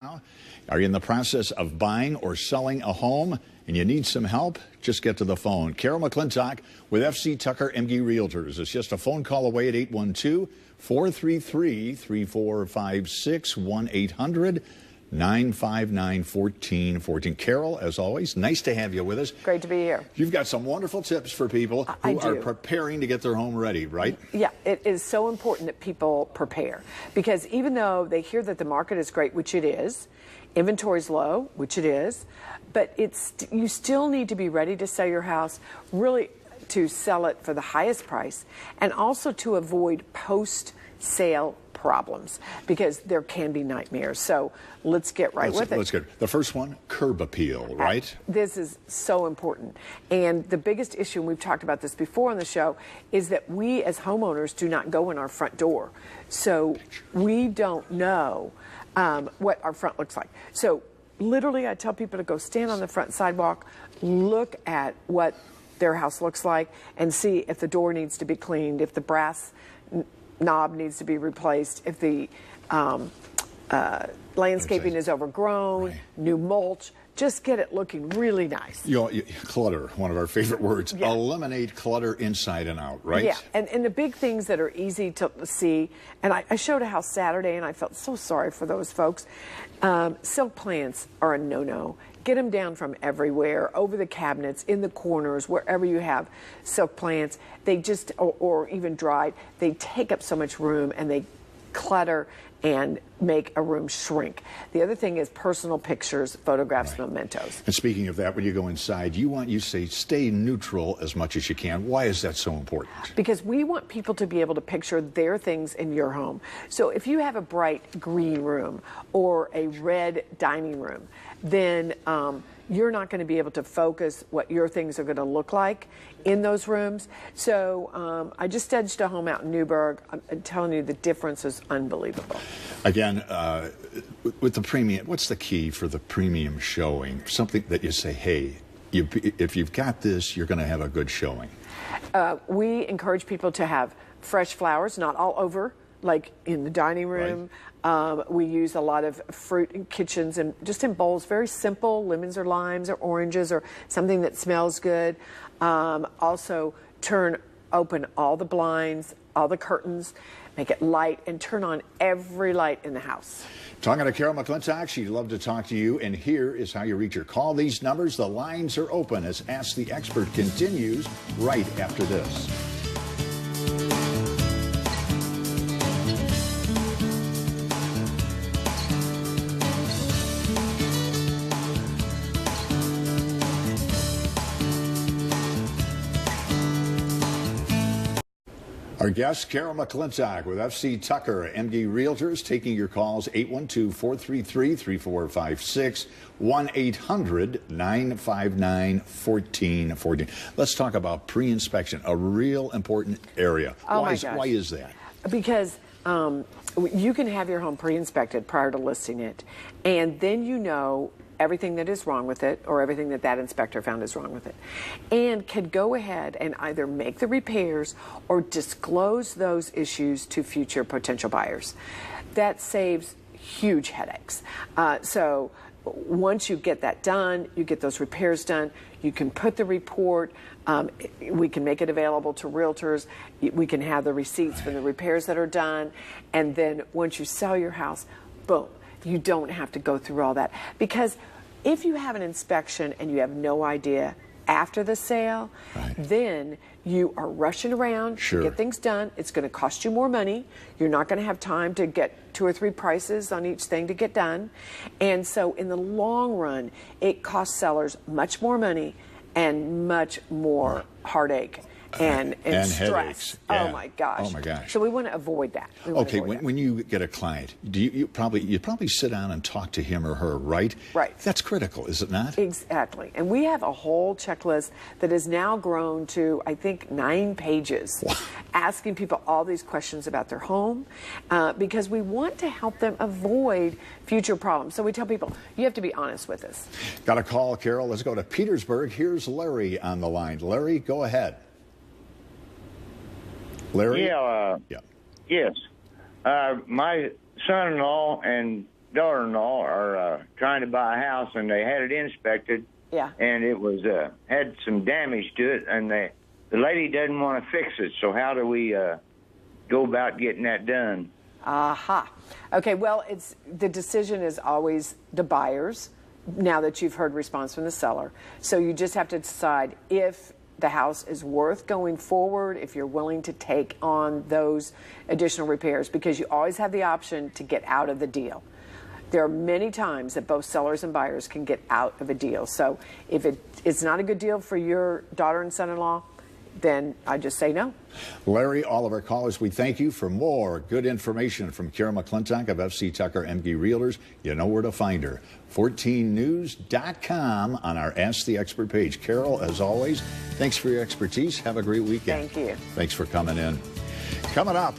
Are you in the process of buying or selling a home and you need some help? Just get to the phone. Carol McClintock with FC Tucker MG Realtors. It's just a phone call away at 812-433-3456, 1-800-959-1414. Carol, as always, nice to have you with us. Great to be here. You've got some wonderful tips for people who are preparing to get their home ready, right? Yeah, it is so important that people prepare, because even though they hear that the market is great, which it is, inventory's low, which it is, but you still need to be ready to sell your house, really to sell it for the highest price, and also to avoid post-sale problems, because there can be nightmares. So let's get right with it. Let's get the first one, curb appeal, right? This is so important. And the biggest issue, and we've talked about this before on the show, is that we as homeowners do not go in our front door. So we don't know what our front looks like. So literally I tell people to go stand on the front sidewalk, look at what their house looks like, and see if the door needs to be cleaned, if the brass knob needs to be replaced, if the landscaping is overgrown, right, new mulch. Just get it looking really nice. Clutter, one of our favorite words. Yeah. Eliminate clutter inside and out, right? Yeah, and the big things that are easy to see, and I showed a house Saturday and I felt so sorry for those folks. Silk plants are a no-no. Get them down from everywhere, over the cabinets, in the corners, wherever you have silk plants. They just, or even dried, they take up so much room and they clutter and make a room shrink. The other thing is personal pictures, photographs, right, mementos. And speaking of that, when you go inside, you say stay neutral as much as you can. Why is that so important? Because we want people to be able to picture their things in your home. So if you have a bright green room or a red dining room, then you're not going to be able to focus what your things are going to look like in those rooms. So I just edged a home out in Newburgh. I'm telling you, the difference is unbelievable. Again, with the premium, what's the key for the premium showing? Something that you say, hey, if you've got this, you're going to have a good showing. We encourage people to have fresh flowers, not all over, like in the dining room. Right. We use a lot of fruit in kitchens and just in bowls, very simple, lemons or limes or oranges or something that smells good. Also open all the blinds, all the curtains, make it light, and turn on every light in the house. Talking to Carol McClintock, she'd love to talk to you, and here is how you reach her. Call these numbers. The lines are open as Ask the Expert continues right after this. Our guest, Carol McClintock with FC Tucker MG Realtors, taking your calls 812-433-3456, 1-800-959-1414. Let's talk about pre-inspection, a real important area. Oh why is that? Because you can have your home pre-inspected prior to listing it, and then you know everything that is wrong with it, or everything that inspector found is wrong with it, and can go ahead and either make the repairs or disclose those issues to future potential buyers. That saves huge headaches. So once you get that done, you get those repairs done, you can put the report, we can make it available to realtors, we can have the receipts from the repairs that are done, and then once you sell your house, boom, you don't have to go through all that. Because if you have an inspection and you have no idea after the sale, right, then you are rushing around to get things done. It's going to cost you more money. You're not going to have time to get 2 or 3 prices on each thing to get done. And so in the long run, it costs sellers much more money and much more heartache and stress. Headaches. Yeah. Oh my gosh. Oh my gosh. So we want to avoid that. Okay, when you get a client, you probably sit down and talk to him or her, right? Right. That's critical, is it not? Exactly. And we have a whole checklist that has now grown to, I think, 9 pages, asking people all these questions about their home, because we want to help them avoid future problems. So we tell people, you have to be honest with us. Got a call, Carol. Let's go to Petersburg. Here's Larry on the line. Larry, go ahead. Larry? Yes. My son-in-law and daughter-in-law are trying to buy a house, and they had it inspected. Yeah. And it was had some damage to it, and the lady doesn't want to fix it. So how do we go about getting that done? Aha. Okay, well, the decision is always the buyer's, now that you've heard response from the seller. So you just have to decide if the house is worth going forward, if you're willing to take on those additional repairs, because you always have the option to get out of the deal. There are many times that both sellers and buyers can get out of a deal. So if it's not a good deal for your daughter and son-in-law, then I just say no. Larry, all of our callers, we thank you. For more good information from Carol McClintock of FC Tucker MG Realtors, you know where to find her. 14news.com on our Ask the Expert page. Carol, as always, thanks for your expertise. Have a great weekend. Thank you. Thanks for coming in. Coming up.